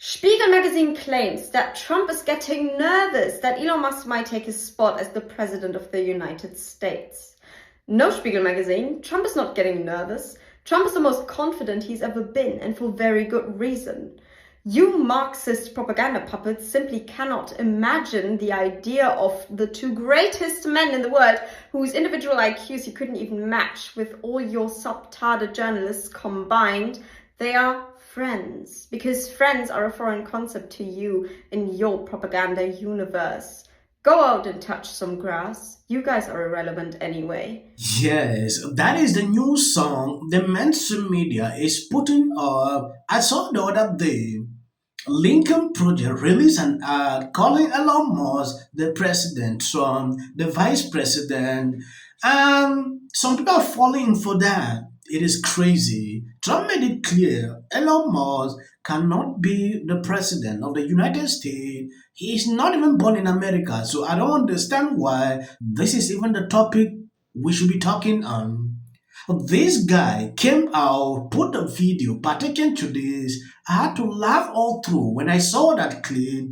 Spiegel magazine claims that Trump is getting nervous that Elon Musk might take his spot as the president of the United States. No, Spiegel magazine, Trump is not getting nervous. Trump is the most confident he's ever been, and for very good reason. You Marxist propaganda puppets simply cannot imagine the idea of the two greatest men in the world whose individual IQs you couldn't even match with all your subtarded journalists combined. They are friends, because friends are a foreign concept to you in your propaganda universe. Go out and touch some grass. You guys are irrelevant anyway. Yes, that is the new song the mainstream media is putting up. I saw the other day. Lincoln Project released an ad calling Elon Musk the president, Trump the vice president, and some people are falling for that. It is crazy. Trump made it clear Elon Musk cannot be the president of the United States. He is not even born in America, so I don't understand why this is even the topic we should be talking on. This guy came out, put a video partaking to this. I had to laugh all through when I saw that clip.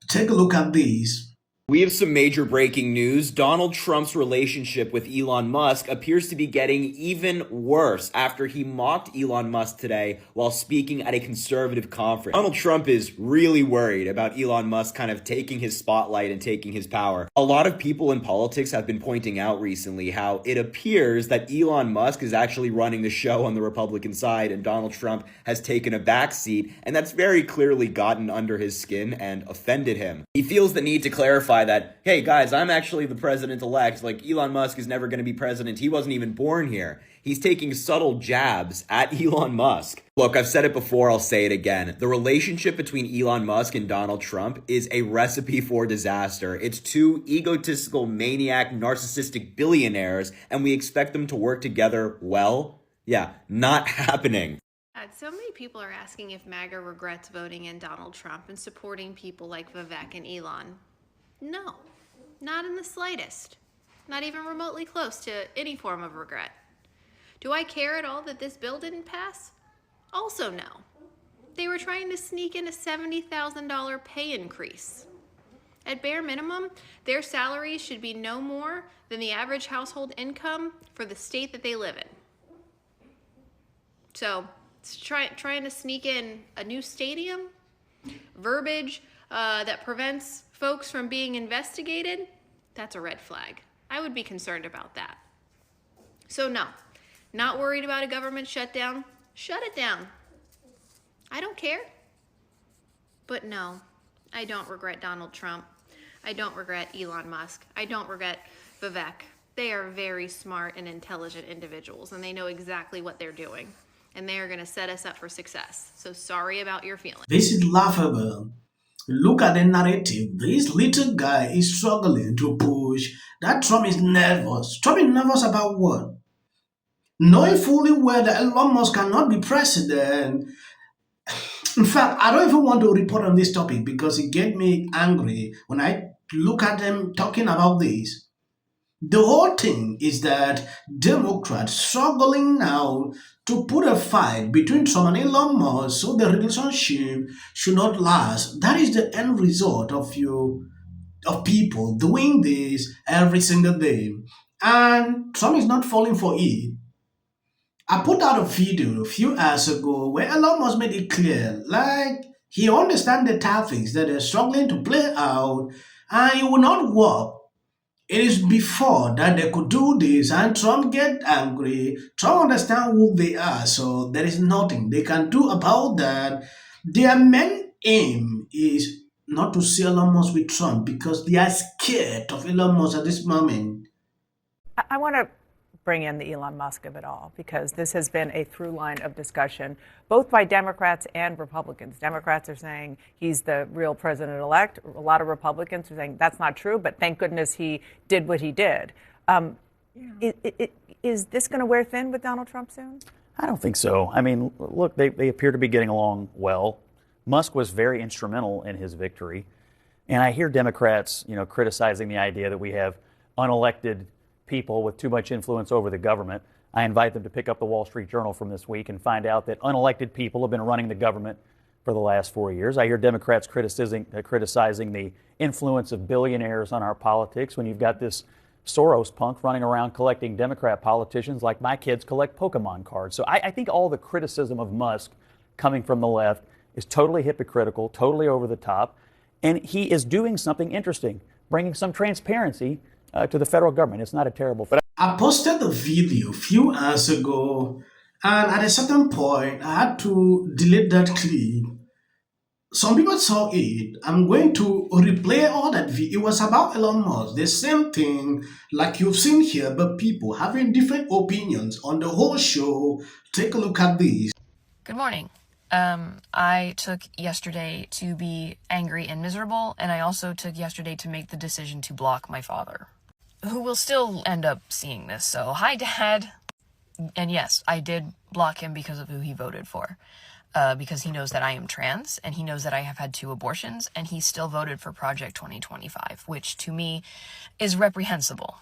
Take a look at this. We have some major breaking news. Donald Trump's relationship with Elon Musk appears to be getting even worse after he mocked Elon Musk today while speaking at a conservative conference. Donald Trump is really worried about Elon Musk kind of taking his spotlight and taking his power. A lot of people in politics have been pointing out recently how it appears that Elon Musk is actually running the show on the Republican side and Donald Trump has taken a backseat, and that's very clearly gotten under his skin and offended him. He feels the need to clarify that, hey guys, I'm actually the president-elect. Like, Elon Musk is never going to be president. He wasn't even born here. He's taking subtle jabs at Elon Musk. Look, I've said it before, I'll say it again. The relationship between Elon Musk and Donald Trump is a recipe for disaster. It's two egotistical, maniac, narcissistic billionaires, and we expect them to work together well? Yeah, not happening. So many people are asking if MAGA regrets voting in Donald Trump and supporting people like Vivek and Elon. No, not in the slightest. Not even remotely close to any form of regret. Do I care at all that this bill didn't pass? Also no. They were trying to sneak in a $70,000 pay increase. At bare minimum, their salaries should be no more than the average household income for the state that they live in. So, trying to sneak in a new stadium, verbiage that prevents folks from being investigated, that's a red flag. I would be concerned about that. So no, not worried about a government shutdown. Shut it down. I don't care. But no, I don't regret Donald Trump. I don't regret Elon Musk. I don't regret Vivek. They are very smart and intelligent individuals, and they know exactly what they're doing. And they are going to set us up for success. So sorry about your feelings. This is laughable. Look at the narrative. This little guy is struggling to push that Trump is nervous. Trump is nervous about what? Knowing fully well that Elon Musk cannot be president. In fact, I don't even want to report on this topic because it gets me angry when I look at them talking about this. The whole thing is that Democrats struggling now to put a fight between Trump and Elon Musk so the relationship should not last. That is the end result of people doing this every single day. And Trump is not falling for it. I put out a video a few hours ago where Elon Musk made it clear, like he understands the tactics that they're struggling to play out, and it will not work. It is before that they could do this, and Trump get angry. Trump understand who they are, so there is nothing they can do about that. Their main aim is not to see Elon Musk with Trump because they are scared of Elon Musk at this moment. I want to bring in the Elon Musk of it all because this has been a through line of discussion, both by Democrats and Republicans. Democrats are saying he's the real president-elect. A lot of Republicans are saying that's not true, but thank goodness he did what he did. Is this going to wear thin with Donald Trump soon? I don't think so. I mean, look, they appear to be getting along well. Musk was very instrumental in his victory. And I hear Democrats, criticizing the idea that we have unelected people with too much influence over the government. I invite them to pick up the Wall Street Journal from this week and find out that unelected people have been running the government for the last 4 years. I hear Democrats criticizing the influence of billionaires on our politics when you've got this Soros punk running around collecting Democrat politicians like my kids collect Pokemon cards. So I think all the criticism of Musk coming from the left is totally hypocritical, totally over the top, and he is doing something interesting, bringing some transparency to the federal government. It's not a terrible thing. I posted the video a few hours ago, and at a certain point, I had to delete that clip. Some people saw it. I'm going to replay all that video. It was about Elon Musk. The same thing like you've seen here, but people having different opinions on the whole show. Take a look at this. Good morning. I took yesterday to be angry and miserable, and I also took yesterday to make the decision to block my father, who will still end up seeing this. So, hi, Dad. And yes, I did block him because of who he voted for. Because he knows that I am trans, and he knows that I have had 2 abortions, and he still voted for Project 2025, which to me is reprehensible.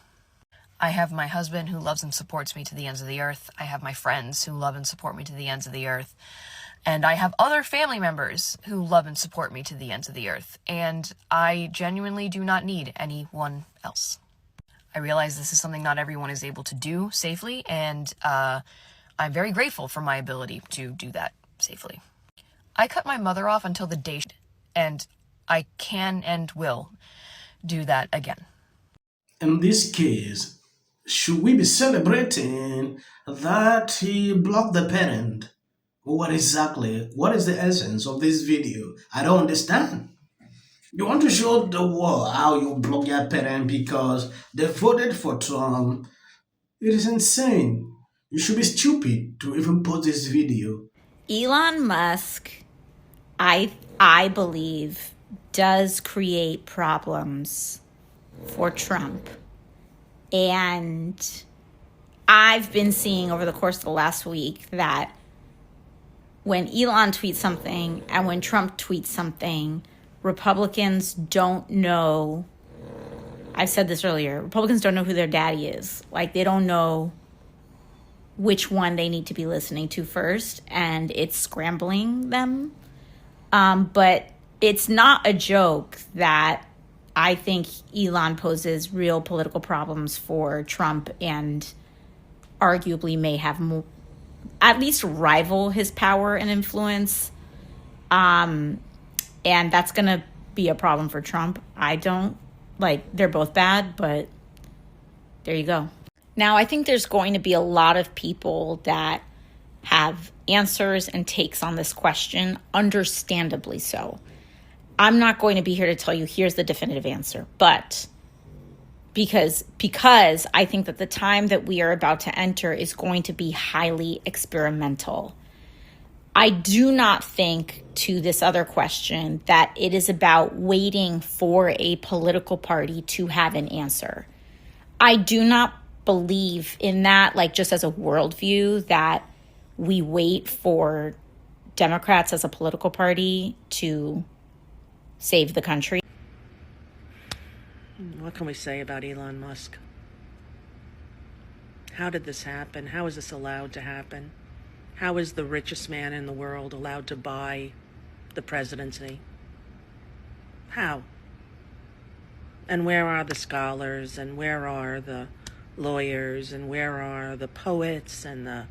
I have my husband who loves and supports me to the ends of the earth. I have my friends who love and support me to the ends of the earth. And I have other family members who love and support me to the ends of the earth. And I genuinely do not need anyone else. I realize this is something not everyone is able to do safely, and I'm very grateful for my ability to do that safely. I cut my mother off until the day, and I can and will do that again. In this case, should we be celebrating that he blocked the parent? What is the essence of this video? I don't understand. You want to show the world how you block your parent because they voted for Trump? It is insane. You should be stupid to even post this video. Elon Musk, I believe, does create problems for Trump. And I've been seeing over the course of the last week that when Elon tweets something and when Trump tweets something, Republicans don't know. I've said this earlier. Republicans don't know who their daddy is. Like, they don't know which one they need to be listening to first, and it's scrambling them. But it's not a joke that I think Elon poses real political problems for Trump and arguably may have at least rival his power and influence. And that's going to be a problem for Trump. They're both bad, but there you go. Now, I think there's going to be a lot of people that have answers and takes on this question, understandably so. I'm not going to be here to tell you here's the definitive answer, but because I think that the time that we are about to enter is going to be highly experimental. I do not think, to this other question, that it is about waiting for a political party to have an answer. I do not believe in that, just as a worldview, that we wait for Democrats as a political party to save the country. What can we say about Elon Musk? How did this happen? How is this allowed to happen? How is the richest man in the world allowed to buy the presidency? How? And where are the scholars, and where are the lawyers, and where are the poets and the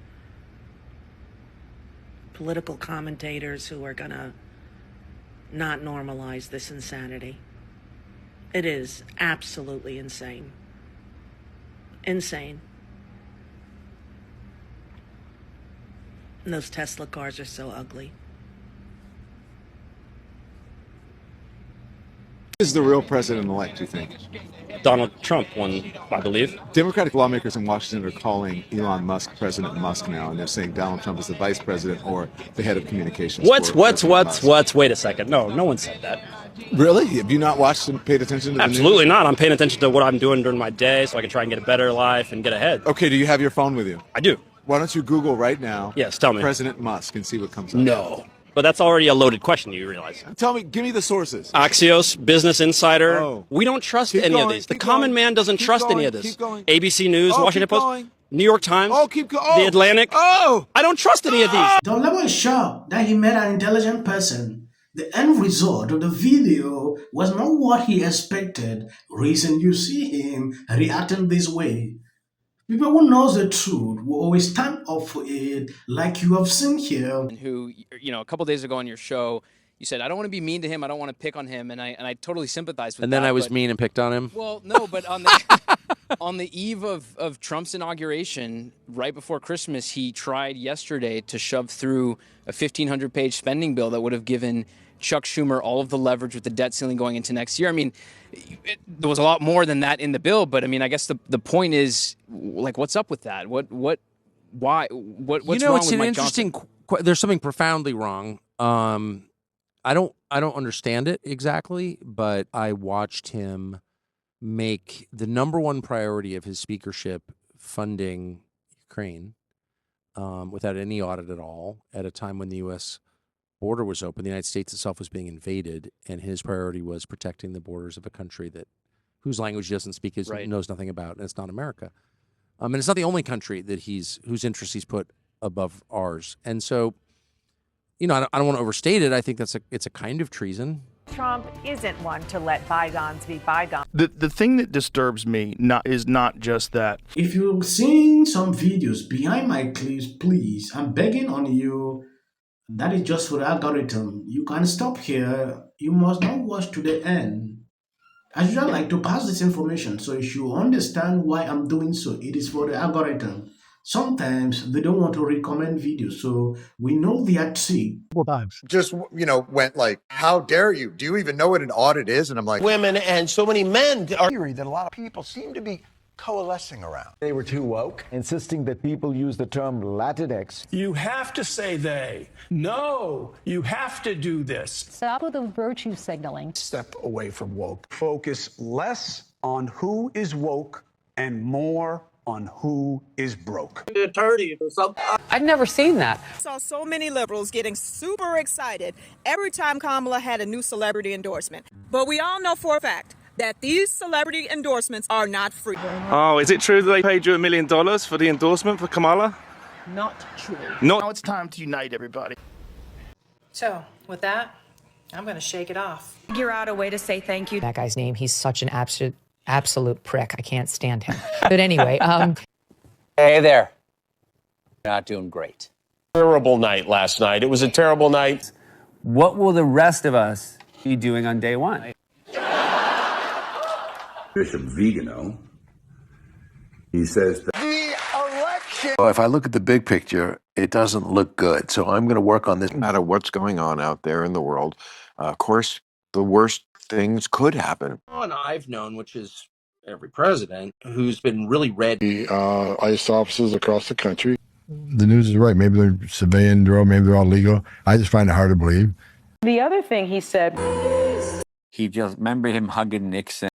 political commentators who are going to not normalize this insanity? It is absolutely insane. Insane. And those Tesla cars are so ugly. Is the real president-elect, do you think? Donald Trump won, I believe. Democratic lawmakers in Washington are calling Elon Musk President Musk now, and they're saying Donald Trump is the vice president or the head of communications. What's? Wait a second. No one said that. Really? Have you not watched and paid attention to the Absolutely news? not. I'm paying attention to what I'm doing during my day so I can try and get a better life and get ahead. Okay, do you have your phone with you? I do. Why don't you Google right now? Yes, tell me. President Musk and see what comes up. No. But that's already a loaded question, you realize. Tell me, give me the sources. Axios, Business Insider. Oh. We don't trust Keep any going, of these. The keep common going, man doesn't keep trust going, any of this. keep going. ABC News, Oh, Washington keep Post. going. New York Times, keep going. The Atlantic. I don't trust any of these. The level is shocked that he met an intelligent person. The end result of the video was not what he expected. Reason you see him reacting this way. People who knows the truth will always stand up for it, like you have seen here. Who, a couple days ago on your show, you said, I don't want to be mean to him, I don't want to pick on him, and I totally sympathize with that. And then I was mean and picked on him? Well, no, but on the on the eve of Trump's inauguration, right before Christmas, he tried yesterday to shove through a 1,500-page spending bill that would have given Chuck Schumer all of the leverage with the debt ceiling going into next year. I mean, there was a lot more than that in the bill, but I mean, I guess the point is, like, what's up with that? What's wrong with it's an Mike interesting. Johnson? There's something profoundly wrong. I don't understand it exactly, but I watched him make the number one priority of his speakership funding Ukraine without any audit at all at a time when the U.S. border was open. The United States itself was being invaded, and his priority was protecting the borders of a country whose language he doesn't speak, knows nothing about, and it's not America. And it's not the only country that whose interests he's put above ours. And so, I don't want to overstate it. I think it's a kind of treason. Trump isn't one to let bygones be bygones. The thing that disturbs me is not just that. If you're seeing some videos behind my clips, please, I'm begging on you. That is just for the algorithm. You can stop here. You must not watch to the end. I usually like to pass this information, so if you understand why I'm doing so, it is for the algorithm. Sometimes they don't want to recommend videos, so we know they are tricked. Just, went like, how dare you? Do you even know what an audit is? And I'm like, women and so many men are theory that a lot of people seem to be coalescing around. They were too woke, insisting that people use the term Latinx. You have to say they. No, you have to do this. Stop with the virtue signaling. Step away from woke. Focus less on who is woke and more on who is broke. Attorney or something. I've never seen that. I saw so many liberals getting super excited every time Kamala had a new celebrity endorsement. But we all know for a fact that these celebrity endorsements are not free. Oh, is it true that they paid you $1 million for the endorsement for Kamala? Not true. Now it's time to unite everybody. So, with that, I'm going to shake it off. Figure out a way to say thank you. That guy's name, he's such an absolute prick. I can't stand him. But anyway, Hey there. Not doing great. Terrible night last night. It was a terrible night. What will the rest of us be doing on day one? Bishop Vigano, he says that the election. if I look at the big picture, it doesn't look good. So I'm going to work on this. No matter what's going on out there in the world, of course, the worst things could happen. One I've known, which is every president, who's been really red. ICE officers across the country. The news is right. Maybe they're civilian drone, maybe they're all legal. I just find it hard to believe. The other thing he said, He just remember him hugging Nixon.